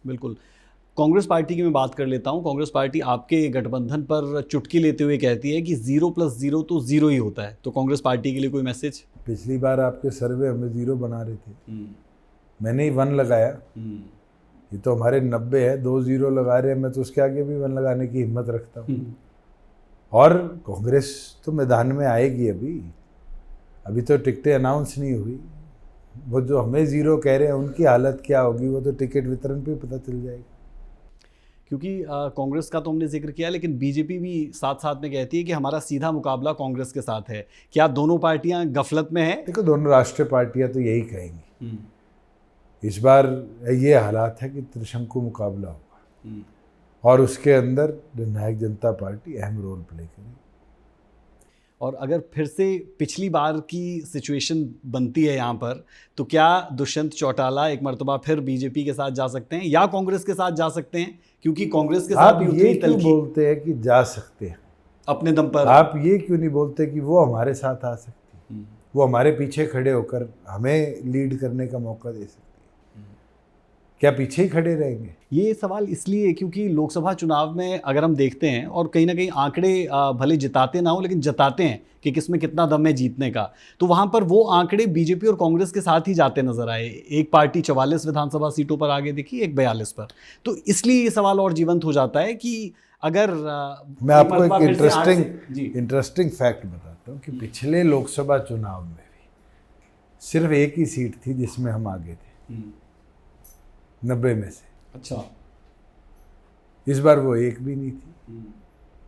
बिल्कुल। कांग्रेस पार्टी की मैं बात कर लेता हूँ। कांग्रेस पार्टी आपके गठबंधन पर चुटकी लेते हुए कहती है कि 0+0 तो 0 ही होता है। तो कांग्रेस पार्टी के लिए कोई मैसेज? पिछली बार आपके सर्वे हमें 0 बना रहे थे, हम्म, मैंने ही 1 लगाया। हम्म, ये तो हमारे 90 है, 2 0 लगा रहे हैं, मैं तो उसके आगे भी 1 लगाने की हिम्मत रखता हूँ। और कांग्रेस तो मैदान में आएगी। अभी तो टिकटें अनाउंस नहीं हुई। वो जो हमें 0 कह रहे हैं उनकी हालत क्या होगी वो तो टिकट वितरण पे पता चल जाएगी। क्योंकि कांग्रेस का तो हमने जिक्र किया, लेकिन बीजेपी भी साथ साथ में कहती है कि हमारा सीधा मुकाबला कांग्रेस के साथ है। क्या दोनों पार्टियां गफलत में हैं? देखो, दोनों राष्ट्रीय पार्टियां तो यही कहेंगी। हम्म, इस बार ये हालात है कि त्रिशंकु मुकाबला होगा हम्म। और उसके अंदर जननायक जनता पार्टी अहम रोल प्ले करेगी। और अगर फिर से पिछली बार की सिचुएशन बनती है यहाँ पर, तो क्या दुष्यंत चौटाला एक मर्तबा फिर बीजेपी के साथ जा सकते हैं या कांग्रेस के साथ जा सकते हैं? क्योंकि कांग्रेस के साथ आप भी ये उतनी क्यों तलखी बोलते हैं कि जा सकते हैं? अपने दम पर। आप ये क्यों नहीं बोलते कि वो हमारे साथ आ सकती है, हम्म, वो हमारे पीछे खड़े होकर हमें लीड करने का मौका दे सकती है? क्या पीछे ही खड़े रहेंगे? ये सवाल इसलिए क्योंकि लोकसभा चुनाव में अगर हम देखते हैं, और कहीं ना कहीं आंकड़े भले जिताते ना हो लेकिन जताते हैं कि किसमें कितना दम है जीतने का, तो वहां पर वो आंकड़े बीजेपी और कांग्रेस के साथ ही जाते नजर आए। एक पार्टी 44 विधानसभा सीटों पर आगे दिखी, एक 42 पर। तो इसलिए ये सवाल और जीवंत हो जाता है कि अगर मैं आपको एक फिर से आठ इंटरेस्टिंग फैक्ट बताता हूँ कि पिछले लोकसभा चुनाव में भी सिर्फ एक ही सीट थी जिसमें हम आगे थे, 90 में से। अच्छा। इस बार वो एक भी नहीं थी।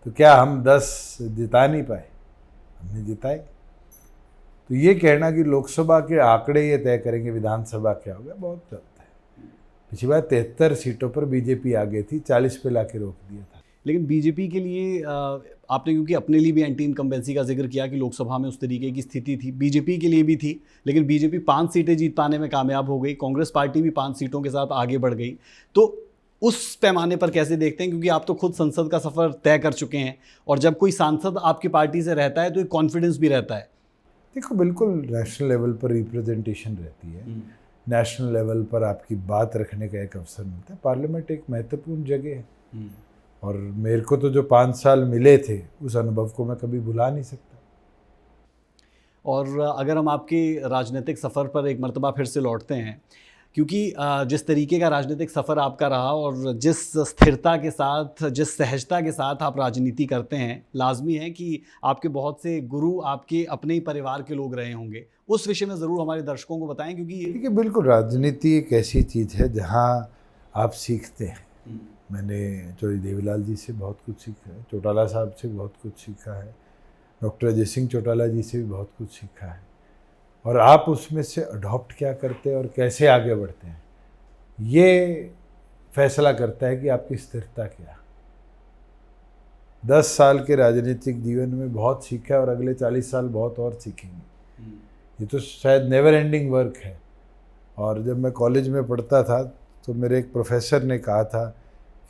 तो क्या हम 10 जिता नहीं पाए? हमने जिताए। तो ये कहना कि लोकसभा के आंकड़े ये तय करेंगे विधानसभा क्या होगा, बहुत गलत है। पिछली बार 73 सीटों पर बीजेपी आगे थी, 40 पे लाके रोक दिया था। लेकिन बीजेपी के लिए आपने क्योंकि अपने लिए भी एंटी इनकम्बेंसी का जिक्र किया कि लोकसभा में उस तरीके की स्थिति थी, बीजेपी के लिए भी थी। लेकिन बीजेपी 5 सीटें जीत पाने में कामयाब हो गई, कांग्रेस पार्टी भी 5 सीटों के साथ आगे बढ़ गई। तो उस पैमाने पर कैसे देखते हैं? क्योंकि आप तो खुद संसद का सफ़र तय कर चुके हैं, और जब कोई सांसद आपकी पार्टी से रहता है तो एक कॉन्फिडेंस भी रहता है। देखो, बिल्कुल नेशनल लेवल पर रिप्रेजेंटेशन रहती है, नेशनल लेवल पर आपकी बात रखने का एक अवसर मिलता है। पार्लियामेंट एक महत्वपूर्ण जगह है, और मेरे को तो जो 5 साल मिले थे उस अनुभव को मैं कभी भुला नहीं सकता। और अगर हम आपके राजनीतिक सफ़र पर एक मर्तबा फिर से लौटते हैं, क्योंकि जिस तरीके का राजनीतिक सफ़र आपका रहा और जिस स्थिरता के साथ, जिस सहजता के साथ आप राजनीति करते हैं, लाजमी है कि आपके बहुत से गुरु आपके अपने ही परिवार के लोग रहे होंगे। उस विषय में ज़रूर हमारे दर्शकों को बताएं, क्योंकि देखिए, बिल्कुल राजनीति एक ऐसी चीज़ है जहाँ आप सीखते हैं। मैंने चौधरी देवीलाल जी से बहुत कुछ सीखा है, चौटाला साहब से बहुत कुछ सीखा है, डॉक्टर अजय सिंह चौटाला जी से भी बहुत कुछ सीखा है। और आप उसमें से अडॉप्ट क्या करते हैं और कैसे आगे बढ़ते हैं, ये फैसला करता है कि आपकी स्थिरता क्या। 10 साल के राजनीतिक जीवन में बहुत सीखा है और अगले 40 साल बहुत और सीखेंगे। ये तो शायद नेवर एंडिंग वर्क है। और जब मैं कॉलेज में पढ़ता था तो मेरे एक प्रोफेसर ने कहा था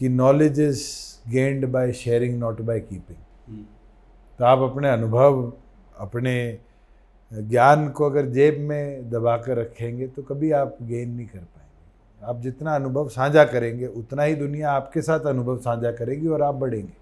कि knowledge is gained by sharing not by keeping. तो आप अपने अनुभव, अपने ज्ञान को अगर जेब में दबा कर रखेंगे तो कभी आप गेन नहीं कर पाएंगे। आप जितना अनुभव साझा करेंगे उतना ही दुनिया आपके साथ अनुभव साझा करेगी और आप बढ़ेंगे।